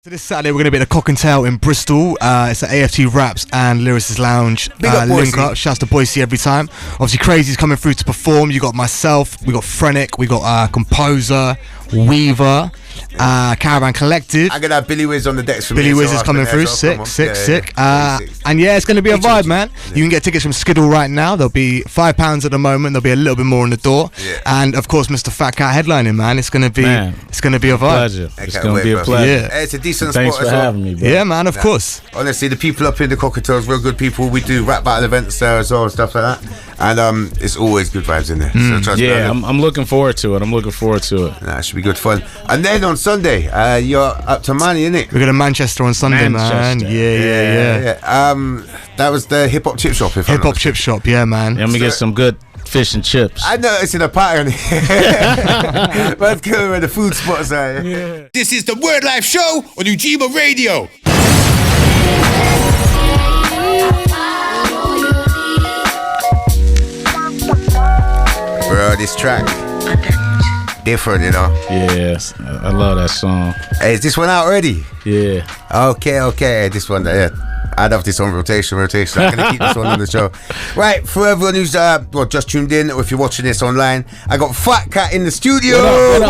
So this Saturday we're going to be at the Cock and Tail in Bristol. It's at AFT Raps and Lyricist Lounge. Big up Boise. Link up. Shouts to Boise every time. Obviously Krazy's coming through to perform. You got myself, we got Frenic, we got Composer, Weaver, Caravan Collective. I'm gonna have Billy Wiz on the decks for Billy me. Wiz is coming through. Sick. And yeah, it's going to be a vibe, man. You can get tickets from Skiddle right now. There'll be £5 at the moment. There'll be a little bit more on the door. Yeah. And of course, Mr. Phat Cat headlining, man. It's going to be a vibe. Pleasure. It's going to be a pleasure. Yeah. Hey, it's a decent Thanks spot for as well. having me, bro. Yeah, man. Of course. Honestly, the people up in the Cockatails, real good people. We do rap battle events there as well and stuff like that. And it's always good vibes in there. So trust me, I'm looking forward to it. That should be good fun. And then on Sunday, you're up to Mani, innit? We're going to Manchester on Sunday, man. Yeah. That was the hip hop chip shop. Hip hop chip shop, yeah, man. And we get some good fish and chips. I know it's in a pattern. Let's go where the food spots are. Yeah. This is the Wordlife show on Ujima Radio. Bro, this track different, you know. Yes, I love that song. Hey, is this one out already? Yeah. Okay. This one, I'd have this on rotation. I'm gonna keep this one on the show. Right, for everyone who's just tuned in, or if you're watching this online, I got Phat Cat in the studio.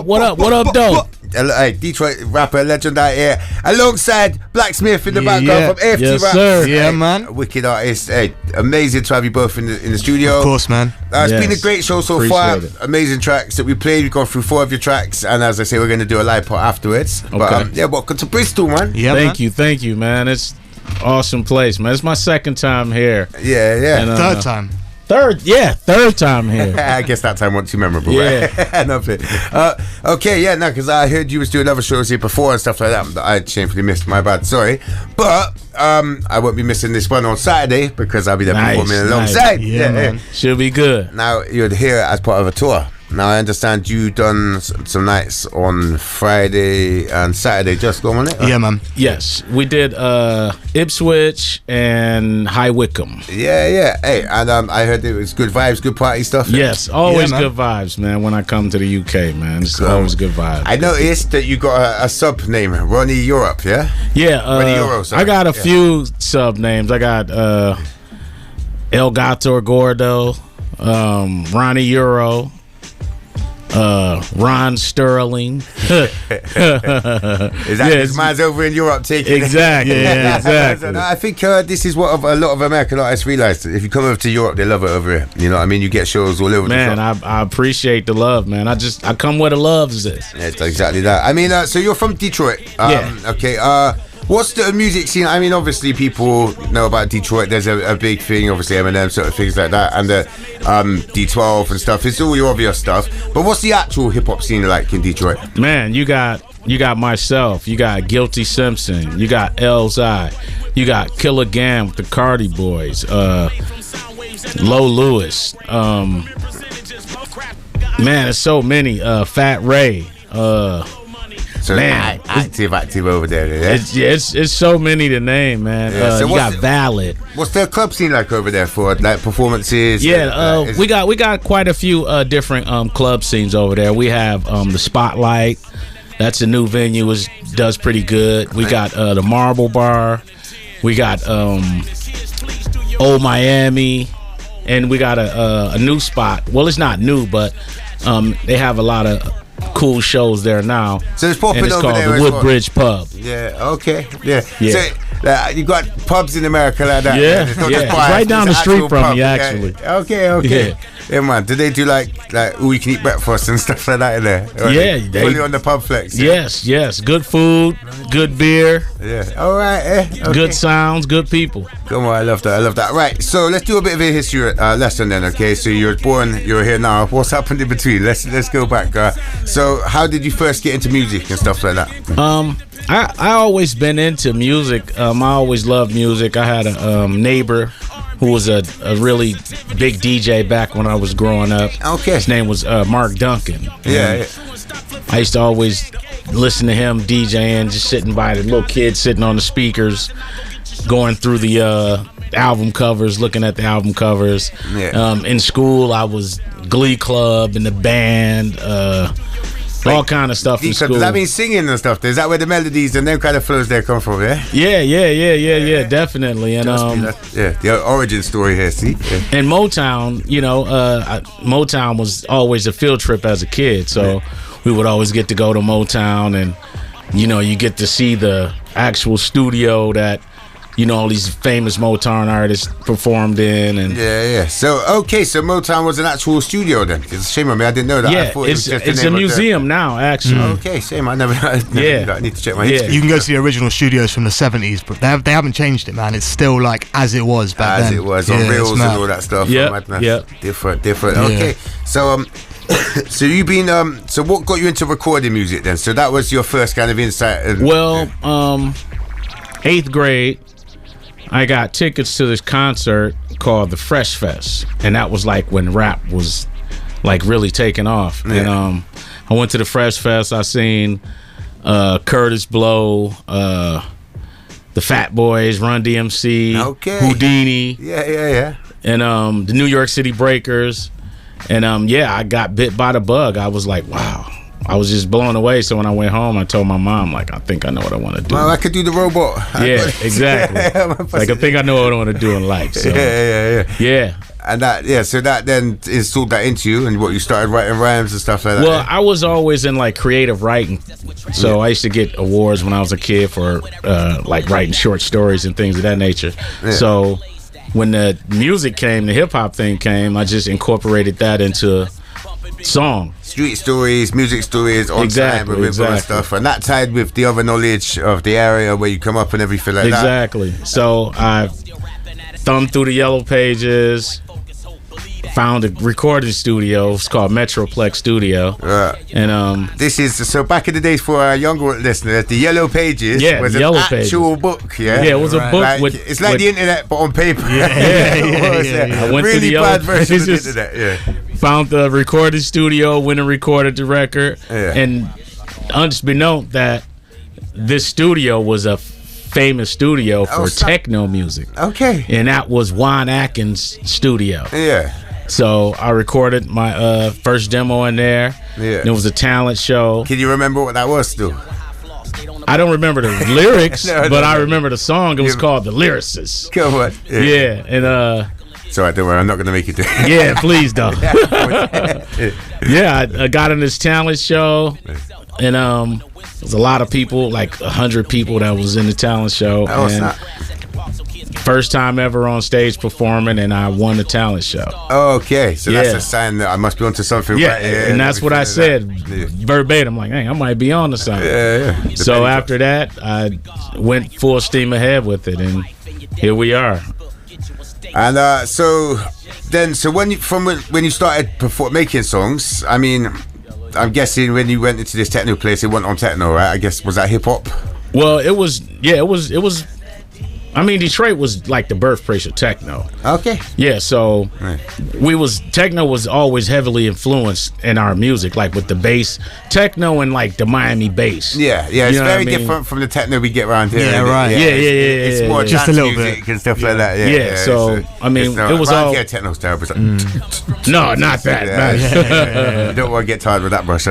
What up, though? Hey, Detroit rapper legend out here, alongside Blacksmith in the background from AFT yes, Raps. Sir. Yeah, Hey, man. Wicked artist. Hey, amazing to have you both in the studio. Of course, man. It's been a great show so far. Amazing tracks that we played. We've gone through 4 of your tracks, and as I say, we're going to do a live pot afterwards. Okay. But welcome to Bristol, man. Yeah, Thank you, man. It's awesome place, man. It's my second time here. Yeah. And, Third time. Third time here. I guess that time wasn't too memorable, Yeah. right? Nothing. Okay, because I heard you was doing other shows here before and stuff like that I shamefully missed. My bad, sorry. But I won't be missing this one on Saturday because I'll be there performing alongside. Yeah, man. Should be good. Now, you're here as part of a tour. Now, I understand you done some nights on Friday and Saturday just gone, wasn't it? Yeah, man. Yes, we did Ipswich and High Wycombe. Yeah. Hey, and I heard it was good vibes, good party stuff. Yes, always man. good vibes, man. When I come to the UK, man, it's always good vibes. I noticed that you got a sub name, Ronnie Europe, yeah? Yeah, Ronnie Euro, sorry. I got a few sub names. I got El Gato Gordo, Ronnie Euro, Ron Sterling. Is that this man's over in Europe taking Exactly. Yeah, exactly. So, I think this is what a lot of American artists realize. If you come over to Europe, they love it over here. You know what I mean? You get shows all over Man, the shop. I appreciate the love, man. I come where the love is. It's exactly that. I mean, so you're from Detroit. Yeah. Okay. What's the music scene? I mean, obviously people know about Detroit. There's a big thing, obviously Eminem, sort of things like that, and the D12 and stuff. It's all your obvious stuff. But what's the actual hip hop scene like in Detroit? Man, you got myself, you got Guilty Simpson, you got Elzai, you got Killer Gam with the Cardi Boys, Low Lewis, man, there's so many, Fat Ray, So man, active over there. Yeah? It's so many to name, man. Yeah, so you got Valid. What's the club scene like over there for like performances? Yeah, we got quite a few different club scenes over there. We have the Spotlight. That's a new venue. Does pretty good. We got the Marble Bar. We got Old Miami, and we got a new spot. Well, it's not new, but they have a lot of cool shows there now. So it's popping over there. It's called the Woodbridge Pub. Yeah. Okay. Yeah. Yeah. So you got pubs in America like that. Yeah. It's not Yeah. just It's bars, right down it's the street actual from pub. me, actually. Yeah. Okay. Yeah, man. Do they do like all you can eat breakfast and stuff like that in there? Or Yeah, they fully on the pub flex. Yes. Good food, good beer, Yeah. All right. Okay. good sounds, good people. Come on, I love that. Right, so let's do a bit of a history lesson then. Okay, so you're born, you're here now. What's happened in between? Let's go back. So how did you first get into music and stuff like that? I always been into music. I always loved music. I had a neighbor who was a really big DJ back when I was growing up. Okay. His name was Mark Duncan. Yeah. I used to always listen to him DJing, just sitting by the little kid sitting on the speakers, going through the album covers, looking at the album covers. Yeah. In school, I was Glee Club in the band. all kind of stuff in Because school. does that mean singing and stuff? Is that where the melodies and them kind of flows there come from? Yeah. Yeah, definitely. And the origin story here. See. Yeah. and Motown, Motown was always a field trip as a kid, so we would always get to go to Motown, and you get to see the actual studio that all these famous Motown artists performed in. And So Motown was an actual studio then. It's a shame on me, I didn't know that. I thought it's it was just a museum now, actually. Okay, shame. I never I need to check my history. You can go to the original studios from the 70s, but they haven't changed it, man. It's still like as it was back then. As it was on reels and all that stuff. Different. Okay, so so you've been so what got you into recording music then? So that was your first kind of insight. 8th grade, I got tickets to this concert called the Fresh Fest, and that was like when rap was like really taking off. And I went to the Fresh Fest. I seen Curtis Blow, the Fat Boys, Run DMC, Houdini, and the New York City Breakers. And I got bit by the bug. I was like, wow. I was just blown away. So when I went home, I told my mom, like, I think I know what I want to do. Well, I could do the robot. Yeah, exactly. Like, I think I know what I want to do in life. So. Yeah. And so that then installed that into you, and what you started writing rhymes and stuff like that. Well, I was always in like creative writing, so I used to get awards when I was a kid for like writing short stories and things of that nature. So when the music came, the hip hop thing came, I just incorporated that into song. Street stories, music stories, on time and stuff, and that tied with the other knowledge of the area where you come up and everything like that. Exactly. So I thumbed through the yellow pages, found a recording studio. It's called Metroplex Studio. And this is so back in the days for our younger listeners, the Yellow Pages was an actual book. Yeah, it was a book. Like, it's like the internet but on paper. I went really to the bad version of the pages, internet. found the recording studio, went and recorded the record, and unbeknownst that this studio was a famous studio for techno music. Okay. And that was Juan Atkins' studio. Yeah. So I recorded my first demo in there. Yeah. It was a talent show. Can you remember what that was still? I don't remember the lyrics, but I remember the song. It was called The Lyricist. Come on. Yeah. And it's all right, don't worry, I'm not going to make you do it. Yeah, please don't. I got in this talent show, and there was a lot of people, like 100 people that was in the talent show. First time ever on stage performing, and I won the talent show. Okay, so that's a sign that I must be onto something. Yeah, and that's what I said verbatim. Like, hey, I might be on to something. So after that, I went full steam ahead with it, and here we are. And so when you started making songs, I mean, I'm guessing when you went into this techno place, it went on techno, right? I guess, was that hip hop? Well, it was. I mean, Detroit was like the birthplace of techno. Okay. Yeah, so techno was always heavily influenced in our music, like with the bass, techno and like the Miami bass. Yeah, it's very different from the techno we get around here. Yeah, right. It's more just a little music bit and stuff like that. Yeah. So I mean, it was all techno style. But no, not that. I don't want to get tired with that brush.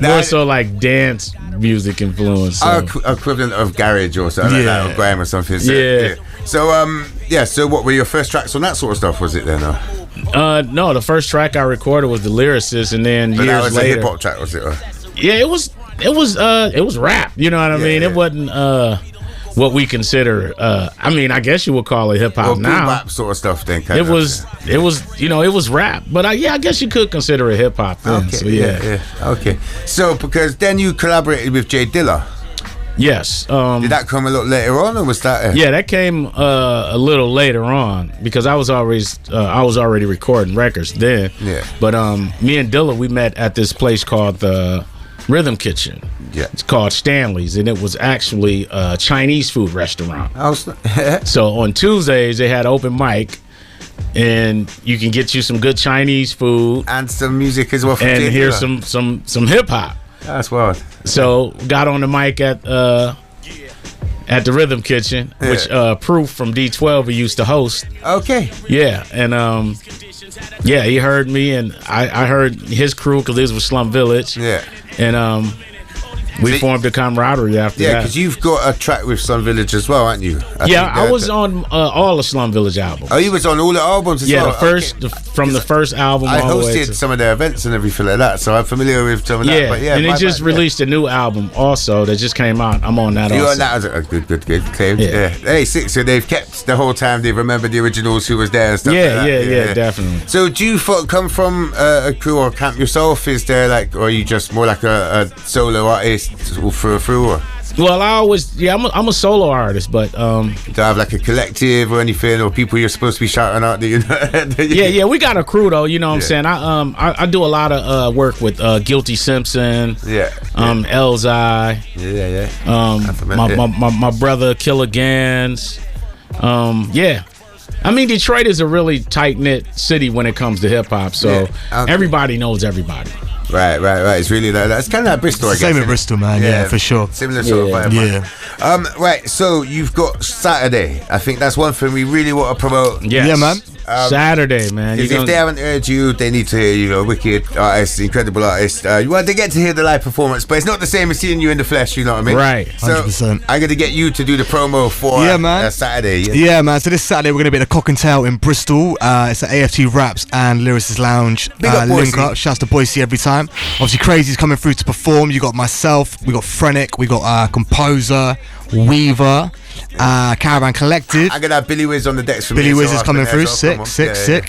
More so like dance music influence. Equivalent of garage or something like that, or grime or something. So, so what were your first tracks on that sort of stuff? Was it then? No, the first track I recorded was The Lyricist, and then years that was later, a hip hop track, was it? Yeah, it was rap. You know what I mean? It wasn't what we consider. I mean, I guess you would call it hip hop now. Rap sort of stuff. Then it was rap, but I guess you could consider it hip hop then. Okay, Okay, so because then you collaborated with Jay Dilla. Yes. Did that come a little later on, or was that? Yeah, that came a little later on because I was already recording records then. Yeah. But me and Dilla, we met at this place called the Rhythm Kitchen. Yeah. It's called Stanley's, and it was actually a Chinese food restaurant. So on Tuesdays they had open mic, and you can get you some good Chinese food and some music as well, and hear some hip hop. That's wild. So got on the mic at the Rhythm Kitchen, which Proof from D12 used to host. Okay. Yeah, and Yeah, he heard me, and I heard his crew because this was Slum Village. Yeah. And we formed a camaraderie after Yeah, that. because you've got a track with Slum Village as well, aren't you? I was on all the Slum Village albums. Oh, he was on all the albums as well? Yeah, from the first album I all the way hosted to, some of their events and everything like that, so I'm familiar with some of that. Yeah, But yeah, and they just bad, released a new album also that just came out. I'm on that You also. on that as a good claim. Yeah. Hey, sick. So they've kept the whole time. They remember the originals who was there and stuff. Yeah, like that. yeah, definitely. So do you come from a crew or camp yourself? Is there like, or are you just more like a solo artist through? Or? Well, I'm a solo artist, but Do you have like a collective or anything, or people you're supposed to be shouting out? That you know? yeah, we got a crew though. You know what I'm saying? I do a lot of work with Guilty Simpson. Elzai. My brother Killer Gans. I mean, Detroit is a really tight knit city when it comes to hip hop. So everybody knows everybody. Right. It's really like that. It's kind of like Bristol, I guess. Same in Bristol, man. Yeah, for sure. Similar sort of vibe. Yeah. Right. So you've got Saturday. I think that's one thing we really want to promote. Yes. Yeah, man. Saturday, man. If they haven't heard you, they need to hear you. Wicked artist, incredible artist. Well, they get to hear the live performance, but it's not the same as seeing you in the flesh. You know what I mean? Right. So 100%. I'm gonna get you to do the promo for Saturday. Yeah, man. So this Saturday we're gonna be at the Cock and Tail in Bristol. It's at AFT Raps and Lyricist Lounge. Big up, link Boise. up. Shouts to Boise every time. Obviously, Krazy's coming through to perform. You got myself. We got Frenic. We got Composer, Weaver. Caravan Collective. I'm gonna have Billy Wiz on the decks for Billy me. Wiz is coming through. Sick.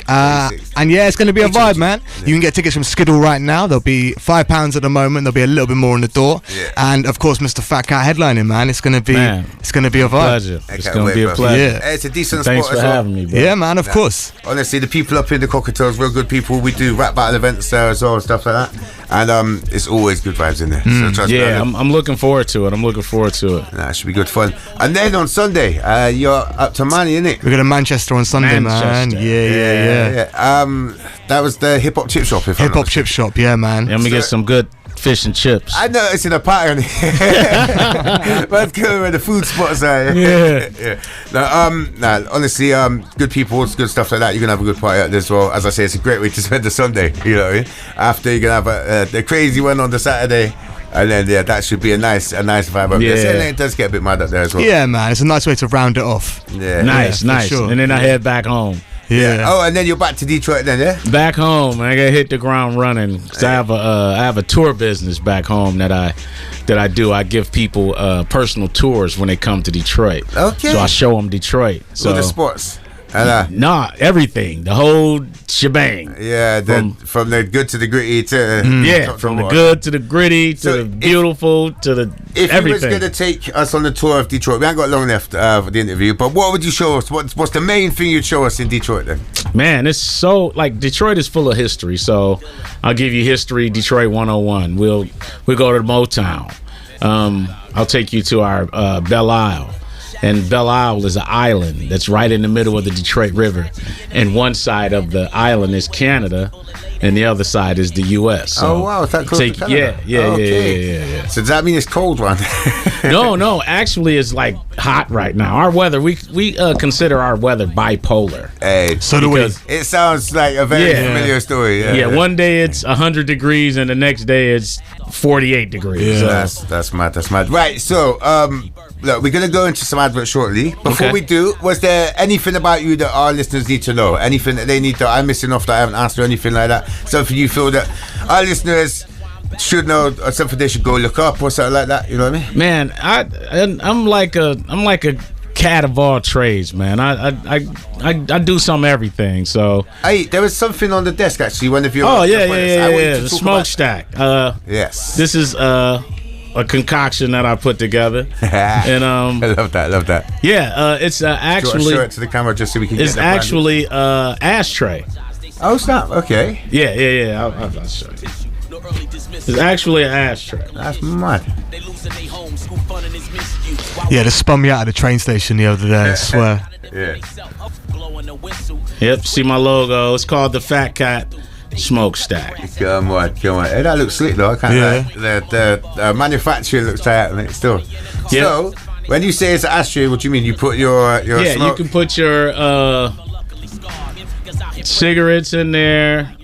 And yeah, it's going to be a vibe, man. You can get tickets from Skiddle right now. There'll be £5 at the moment. There'll be a little bit more on the door. And of course, Mr. Phat Cat headlining, man. It's going to be a vibe. Pleasure. It's going to be a pleasure. Yeah. It's a decent Thanks spot for as well. having me, bro. Yeah, man. Of course. Honestly, the people up in the Cockatoos, real good people. We do rap battle events there as well and stuff like that. And it's always good vibes in there. So trust me, I'm looking forward to it. That should be good fun. And then on Sunday, you're up to Manny, innit? We're going to Manchester on Sunday, man. Yeah. That was the hip hop chip shop. Hip hop chip shop, yeah, man. Let me get some good fish and chips. I know it's in a pattern. But where the food spots are. Yeah. No, honestly, good people, good stuff like that. You're gonna have a good party out there as well. As I say, it's a great way to spend the Sunday. You know what I mean? After you're gonna have the crazy one on the Saturday. And then that should be a nice vibe up there. So it does get a bit mad up there as well. Yeah, man. It's a nice way to round it off. Yeah. Nice. Sure. And then I head back home. Yeah. Oh, and then you're back to Detroit then, yeah? Back home, I gotta hit the ground running. 'Cause I have a tour business back home that I do. I give people personal tours when they come to Detroit. Okay. So I show them Detroit. So All the sports. everything, the whole shebang. Yeah, from the good to the gritty to from the good to the gritty to the beautiful to the if everything. you was going to take us on the tour of Detroit, we ain't got long left for the interview, but what would you show us? What's the main thing you'd show us in Detroit then? Man, it's so Detroit is full of history. So I'll give you history. Detroit 101. We'll go to Motown. I'll take you to our Belle Isle. And Belle Isle is an island that's right in the middle of the Detroit River. And one side of the island is Canada, and the other side is the U.S. So oh, wow. Is that close to Canada? Yeah. So does that mean it's cold one? No. Actually, it's like hot right now. Our weather, we consider our weather bipolar. Hey, so do we. It sounds like a very familiar story. Yeah, one day it's 100 degrees, and the next day it's 48 degrees. Yeah, that's mad. Right, so look, we're gonna go into some adverts shortly. Before we do, was there anything about you that our listeners need to know? Anything that they need that I'm missing off that I haven't asked or anything like that? Something you feel that our listeners should know, or something they should go look up or something like that? You know what I mean? Man, I'm like a cat of all trades, man. I do some everything. So hey, there was something on the desk actually. One of your the smokestack. Yes, this is a concoction that I put together, and I love that. Yeah, it's actually show it to the camera just so we can. It's actually ashtray. Oh snap! Okay. Yeah. I'll show you. It's actually an ashtray. That's mad. Yeah, they spun me out of the train station the other day, I swear. Yeah. Yep, see my logo. It's called the Phat Cat Smokestack. Come on. Hey, that looks slick though. I can't lie. The manufacturing looks tight on it still. Yep. So, when you say it's an ashtray, what do you mean? You put your smoke? You can put your cigarettes in there,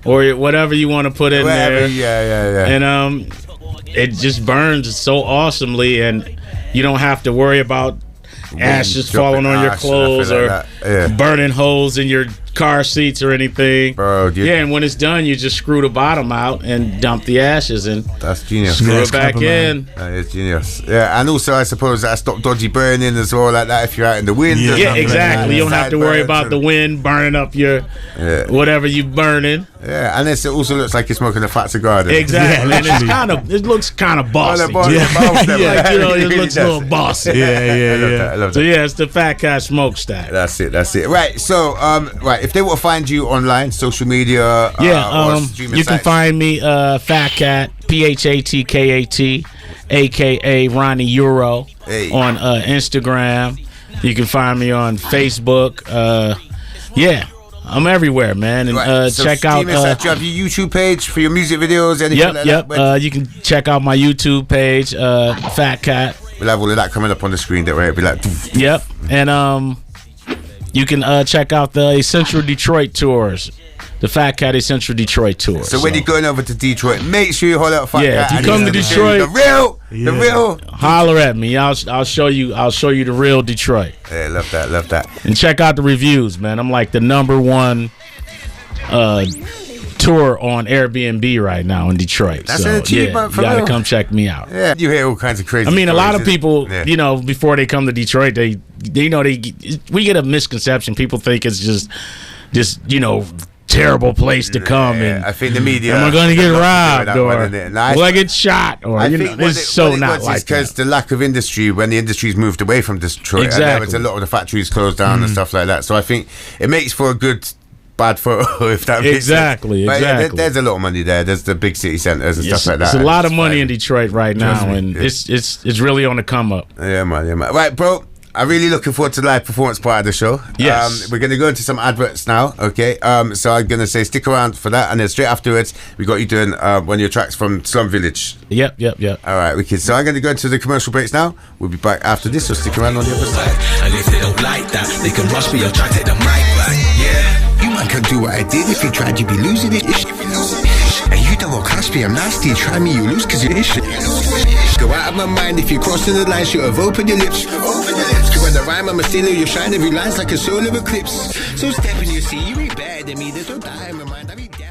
or whatever you want to put in there. Yeah. And it just burns so awesomely, and you don't have to worry about ashes falling on your clothes or burning holes in your car seats or anything. Bro, and when it's done, you just screw the bottom out and dump the ashes and that's genius. Screw it back in. That is genius. Yeah, and also I suppose that stop dodgy burning as well, like that if you're out in the wind. Yeah, exactly. You don't have to worry about the wind burning up your whatever you burning. Yeah, and it also looks like you're smoking a fat cigar. Exactly, and it looks kind of bossy. Like, it looks a little bossy. I love that. So it's the Phat Cat Smokestack. That's it. Right, so if they want to find you online, social media, you can find me Phat Cat, PhatKat, aka Ronnie Euro, on Instagram. You can find me on Facebook. I'm everywhere, man. And so check out. Do you have your YouTube page for your music videos? Anything like that? You can check out my YouTube page, Phat Cat. We'll have all of that coming up on the screen. That way, it'll be like. Yep, and you can check out the Essential Detroit tours. The Phat Cat Essential Detroit tour. So when you're going over to Detroit, make sure you hold out Phat Cat. Yeah, if you come to Detroit, the real. Holler at me. I'll show you the real Detroit. Yeah, love that. And check out the reviews, man. I'm like the #1 tour on Airbnb right now in Detroit. That's an achievement for you gotta real. come check me out. Yeah, you hear all kinds of crazy. I mean, a lot of people, yeah. Before they come to Detroit, we get a misconception. People think it's just terrible place to come, and I think the media. Am I going to get robbed, or will I get shot, or it's so not like that. Because the lack of industry, when the industry's moved away from Detroit, exactly. and there was a lot of the factories closed down and stuff like that. So I think it makes for a good. Bad photo, if that makes sense. But exactly. There's a lot of money there. There's the big city centers and stuff like that. There's a lot of money in Detroit right now, and it's really on the come up. Yeah, man. Right, bro. I'm really looking forward to the live performance part of the show. Yes. We're going to go into some adverts now, okay? So I'm going to say stick around for that, and then straight afterwards, we got you doing one of your tracks from Slum Village. Yep. All right, wicked. So I'm going to go into the commercial breaks now. We'll be back after this, so stick around on the other side. And if they don't like that, they can rush me or try to take the mic back. Yeah. You man can't do what I did. If you tried, you'd be losing it. And you don't want class me, I'm nasty. Try me, you lose cause you're ish. Go out of my mind if you're crossing the line. Should have opened your lips. Cause when the rhyme, I'ma steal you shine. Every line's like a solar eclipse. So step in your seat, you ain't better than me. There's no time in my mind, I be down.